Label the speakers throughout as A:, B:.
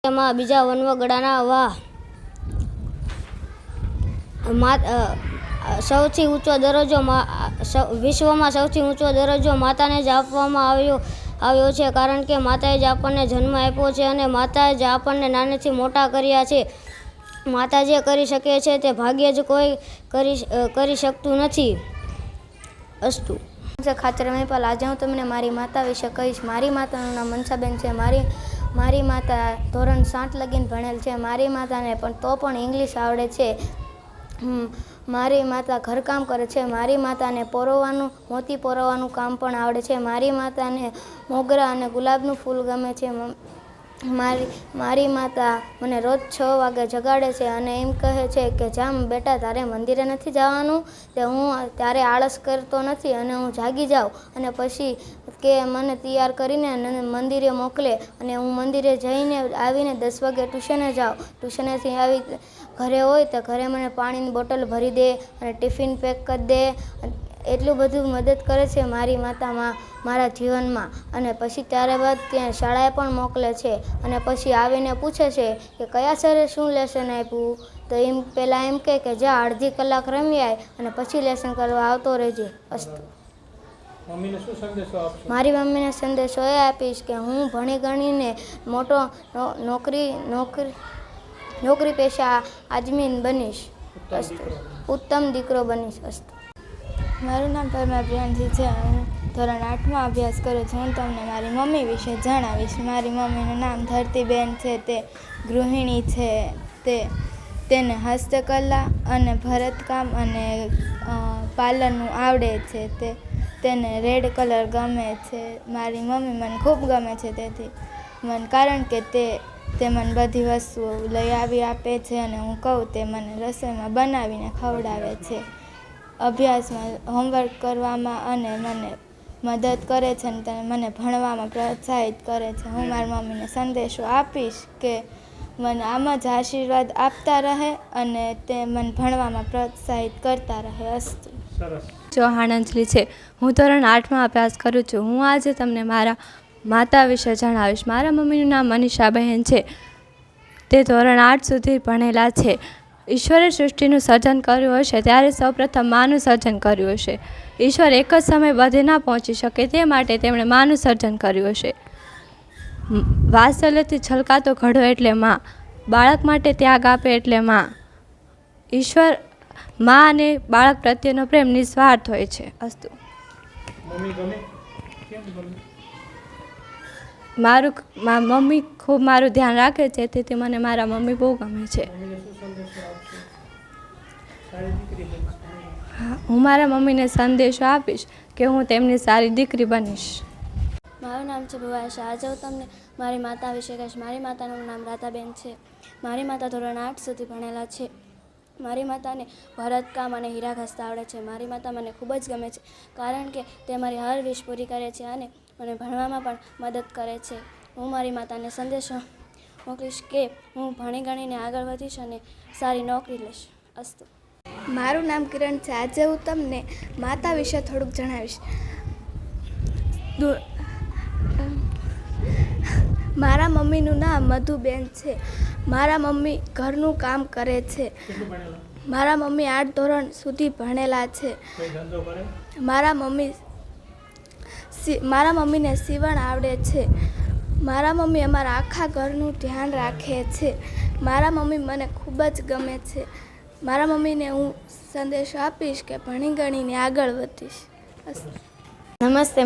A: માં બીજા વનવગડાના વાહ સૌથી ઊંચો દરજ્જો વિશ્વમાં સૌથી ઊંચો દરજ્જો માતાને જ આપવામાં આવ્યો છે, કારણ કે માતાએ જ આપણને જન્મ આપ્યો છે અને માતાએ જ આપણને નાનેથી મોટા કર્યા છે. માતા જે કરી શકે છે તે ભાગ્યે જ કોઈ કરી શકતું નથી. અસ્તુ.
B: ખાચર મહિપાલ. આજે હું તમને મારી માતા વિશે કહીશ. મારી માતાનું નામ મનસાબેન છે. મારી માતા ધોરણ 7 લગીને ભણેલ છે. મારી માતાને પણ ઇંગ્લિશ આવડે છે. મારી માતા ઘરકામ કરે છે. મારી માતાને મોતી પોરવવાનું કામ પણ આવડે છે. મારી માતાને મોગરા અને ગુલાબનું ફૂલ ગમે છે. મારી માતા મને રોજ 6 વાગે જગાડે છે અને એમ કહે છે કે જામ બેટા, તારે મંદિરે નથી જવાનું. હું ત્યારે આળસ કરતો નથી અને હું જાગી જાઉં અને પછી કે મને તૈયાર કરીને મંદિરે મોકલે અને હું મંદિરે જઈને આવીને 10 વાગે ટ્યુશને જાઉં. ટ્યુશનેથી આવી ઘરે હોય તો ઘરે મને પાણીની બોટલ ભરી દે અને ટિફિન પેક કરી દે. એટલું બધું મદદ કરે છે મારી માતામાં મારા જીવનમાં. અને પછી ત્યારબાદ ત્યાં શાળાએ પણ મોકલે છે અને પછી આવીને પૂછે છે કે કયા સરે શું લેસન આપ્યું. તો પહેલાં એમ કહે કે જા અડધી કલાક રમી આય અને પછી લેસન કરવા આવતો રહેજે. અસ્તુ. મારી મમ્મીને સંદેશો એ આપીશ કે હું ભણી ગણીને મોટો નોકરી પેશા આદમી બનીશ. અસ્તુ. ઉત્તમ દીકરો બનીશ. અસ્તુ.
C: મારું નામ પરમાર પ્રિયાંશી છે. હું ધોરણ 8માં અભ્યાસ કરું છું. હું તમને મારી મમ્મી વિશે જણાવીશ. મારી મમ્મીનું નામ ધરતીબેન છે. તે ગૃહિણી છે. તેને હસ્તકલા અને ભરતકામ અને પાર્લરનું આવડે છે. તેને રેડ કલર ગમે છે. મારી મમ્મી મને ખૂબ ગમે છે. તેથી કારણ કે તે મને બધી વસ્તુઓ લઈ આવી આપે છે અને હું કહું તે મને રસોઈમાં બનાવીને ખવડાવે છે. અભ્યાસમાં હોમવર્ક કરવામાં અને મને મદદ કરે છે અને મને ભણવામાં પ્રોત્સાહિત કરે છે. હું મારી મમ્મીને સંદેશો આપીશ કે મને આમ જ આશીર્વાદ આપતા રહે અને તે મને ભણવામાં પ્રોત્સાહિત કરતા રહે. અસ્તુ.
D: ચૌહાણ અંજલિ છે. હું ધોરણ 8માં અભ્યાસ કરું છું. હું આજે તમને મારા માતા વિશે જણાવીશ. મારા મમ્મીનું નામ મનીષાબહેન છે. તે ધોરણ 8 સુધી ભણેલા છે. ઈશ્વરે સૃષ્ટિનું સર્જન કર્યું હશે ત્યારે સૌપ્રથમ માનું સર્જન કર્યું હશે. ઈશ્વર એક જ સમય બધે ના પહોંચી શકે તે માટે તેમણે માનું સર્જન કર્યું હશે. વાત્સલ્યથી છલકાતો ઘડો એટલે માં. બાળક માટે ત્યાગ આપે એટલે માં. ઈશ્વર માં અને બાળક પ્રત્યેનો પ્રેમ નિસ્વાર્થ હોય છે. અસ્તુ. મમ્મી ખૂબ મારું ધ્યાન રાખે છે, તેથી મને મારા મમ્મી બહુ ગમે છે. હું મારા મમ્મીને સંદેશો આપીશ કે હું તેમની સારી દીકરી બનીશ.
E: મારું નામ છે ભુવાશા. આજે હું તમને મારી માતા વિશે કહીશ. મારી માતાનું નામ રાધાબેન છે. મારી માતા ધોરણ 8 સુધી ભણેલા છે. મારી માતાને ભરતકામ અને હીરા ઘસતા આવડે છે. મારી માતા મને ખૂબ જ ગમે છે, કારણ કે તે મારી હર વિશ પૂરી કરે છે અને મને ભણવામાં પણ મદદ કરે છે. હું મારી માતાને સંદેશો મોકલીશ કે હું ભણી ગણીને આગળ વધીશ અને સારી નોકરી લઈશ. અસ્તુ.
C: મારું નામ કિરણ છે. આજે હું તમને માતા વિશે થોડુંક જણાવીશ. મારા મમ્મીનું નામ મધુબેન છે. મારા મમ્મી ઘરનું કામ કરે છે. મારા મમ્મી 8 ધોરણ સુધી ભણેલા છે. મારા મમ્મીને સીવણ આવડે છે. મારા મમ્મી અમારા આખા ઘરનું ધ્યાન રાખે છે. મારા મમ્મી મને ખૂબ જ ગમે છે. મારા મમ્મીને હું સંદેશો આપીશ કે ભણી ગણીને આગળ વધીશ.
A: નમસ્તે.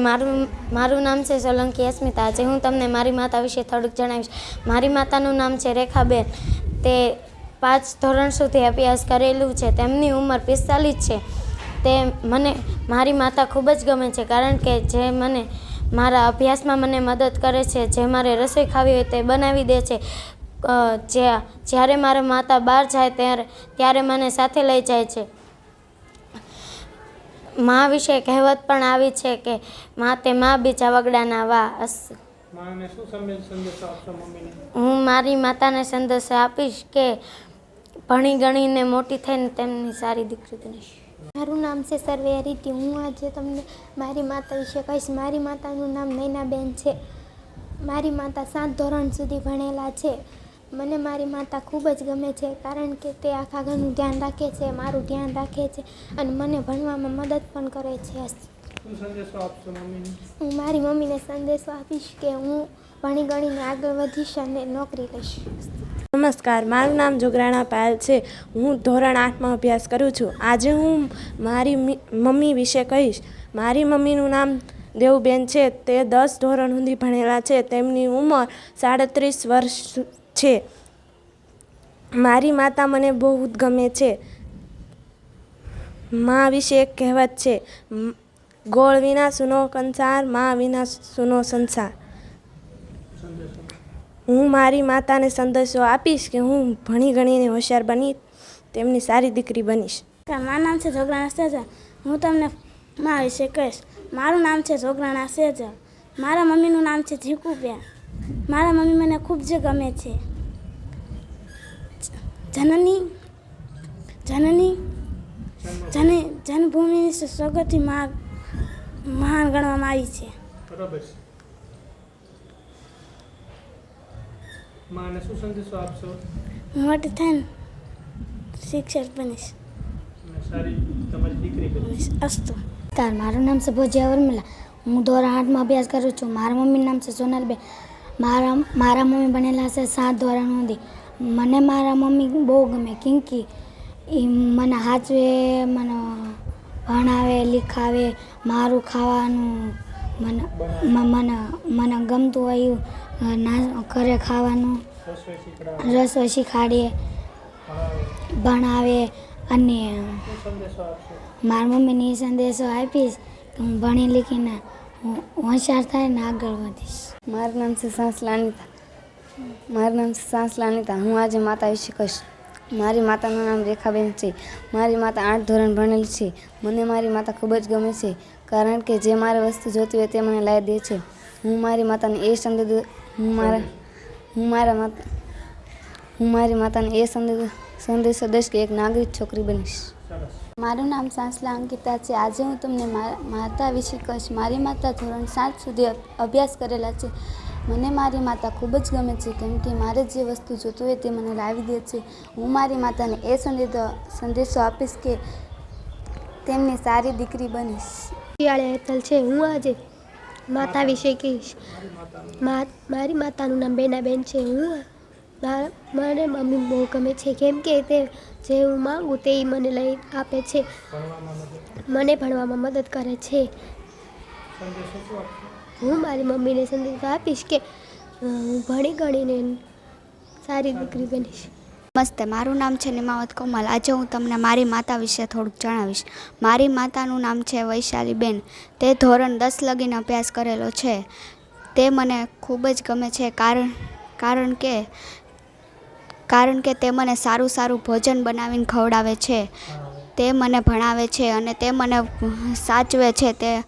A: મારું નામ છે સોલંકી અસ્મિતા. આજે હું તમને મારી માતા વિશે થોડુંક જણાવીશ. મારી માતાનું નામ છે રેખાબેન. તે 5 ધોરણ સુધી અભ્યાસ કરેલું છે. તેમની ઉંમર 45 છે. મારી માતા ખૂબ જ ગમે છે, કારણ કે જે મને મારા અભ્યાસમાં મને મદદ કરે છે. જે મારે રસોઈ ખાવી હોય તે બનાવી દે છે. જ્યારે મારા માતા બહાર જાય ત્યારે મને સાથે લઈ જાય છે. મા વિશે કહેવત પણ આવી છે કે મા બીજા વગડાના વાહ. હું મારી માતાને સંદેશો આપીશ કે ભણી ગણીને મોટી થઈને તેમની સારી દીકરી બનીશ.
F: મારું નામ છે સર્વે રીતિ. હું આજે તમને મારી માતા વિશે કહીશ. મારી માતાનું નામ નૈનાબેન છે. મારી માતા 7 ધોરણ સુધી ભણેલા છે. મને મારી માતા ખૂબ જ ગમે છે કારણ કે તે આખા ઘરનું ધ્યાન રાખે છે, મારું ધ્યાન રાખે છે અને મને ભણવામાં મદદ પણ કરે છે. હું મારી મમ્મીને સંદેશો આપીશ કે હું ભણી ગણીને આગળ વધીશ અને નોકરી લઈશ.
G: નમસ્કાર, મારું નામ જોગરાણા પાયલ છે. હું ધોરણ 8માં અભ્યાસ કરું છું. આજે હું મારી મમ્મી વિશે કહીશ. મારી મમ્મીનું નામ દેવુબેન છે. તે 10 ધોરણ સુધી ભણેલા છે. તેમની ઉંમર 37 વર્ષ છે. મારી માતા મને બહુ જ ગમે છે. મા વિશે એક કહેવત છે, ગોળ વિના સૂનો કંસાર, મા વિના સૂનો સંસાર. હું મારી માતાને સંદેશો આપીશ કે હું ભણી ગણીને હોશિયાર બની તેમની સારી દીકરી બનીશ.
H: મારું નામ છે જોગરાણા સેજા. હું તમને મા વિશે કહીશ. મારું નામ છે જોગરાણા સેજા. મારા મમ્મીનું નામ છે જીકુબેન. મારા મમ્મી મને ખૂબ જ ગમે છે. જન્મભૂમિની સૌથી મહાન ગણવામાં આવી છે.
I: બરાબર છે. માને શું સંદેશો આપશો?
H: મોટી થઈને શિક્ષક બનીશ.
I: સારી તમારી દીકરી બનીશ.
H: અસ્તુ.
B: મારું નામ છે ભોજિયા વર્મલા. હું ધોરણ 8માં અભ્યાસ કરું છું. મારા મમ્મીનું નામ છે સોનલબેન. મારા મમ્મી ભણેલા છે 7 ધોરણ સુધી. મને મારા મમ્મી બહુ ગમે કેમ કે એ મને સાચવે, મને ભણાવે, લીખાવે, મારું ખાવાનું મને ગમતું હોય ઘરે ખાવાનું, રસોઈ શીખવાડીએ, ભણાવે. અને મારા મમ્મીને એ સંદેશો આપીશ કે હું ભણી લીખીને હોશિયાર થાય ને આગળ વધીશ.
J: મારું નામ છે સાંસલાનિતા. હું આજે માતા વિશે કહીશ. મારી માતાનું નામ રેખાબેન છે. મારી માતા 8 ધોરણ ભણેલી છે. મને મારી માતા ખૂબ જ ગમે છે કારણ કે જે મારે વસ્તુ જોતી હોય તે મને લાવી દે છે. હું મારી માતાને એ સંદેશો દઈશ કે એક નાગરિક છોકરી બનીશ.
K: મારું નામ સાંસલા અંકિતા છે. આજે હું તમને માતા વિશે કહીશ. મારી માતા ધોરણ 7 સુધી અભ્યાસ કરેલા છે. મને મારી માતા ખૂબ જ ગમે છે કેમ કે મારે જે વસ્તુ જોતું હોય તે મને લાવી દે છે. હું મારી માતાને એ સંદેશો આપીશ કે તેમની સારી દીકરી બનીશ.
F: હેતલ છે. હું આજે માતા વિશે કહીશ. મારી માતાનું નામ બેનાબેન છે. મને મમ્મી બહુ ગમે છે કેમ કે તે જે હું માગું તે મને લઈ આપે છે, મને ભણવામાં મદદ કરે છે. હું મારી મમ્મીને સંદેશો આપીશ કે હું ભણી ગણીને સારી દીકરી બનીશ.
L: નમસ્તે, મારું નામ છે નિમાવત કોમલ. આજે હું તમને મારી માતા વિશે થોડુંક જણાવીશ. મારી માતાનું નામ છે વૈશાલીબેન. તે ધોરણ 10 લગીને અભ્યાસ કરેલો છે. તે મને ખૂબ જ ગમે છે કારણ કે તે મને સારું ભોજન બનાવીને ખવડાવે છે, તે મને ભણાવે છે અને તે મને સાચવે છે.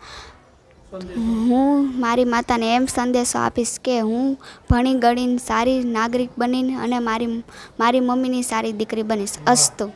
L: હું મારી માતાને એમ સંદેશો આપીશ કે હું ભણી ગણીને સારી નાગરિક બનીને અને મારી મમ્મીની સારી દીકરી બનીશ. અસ્તુ.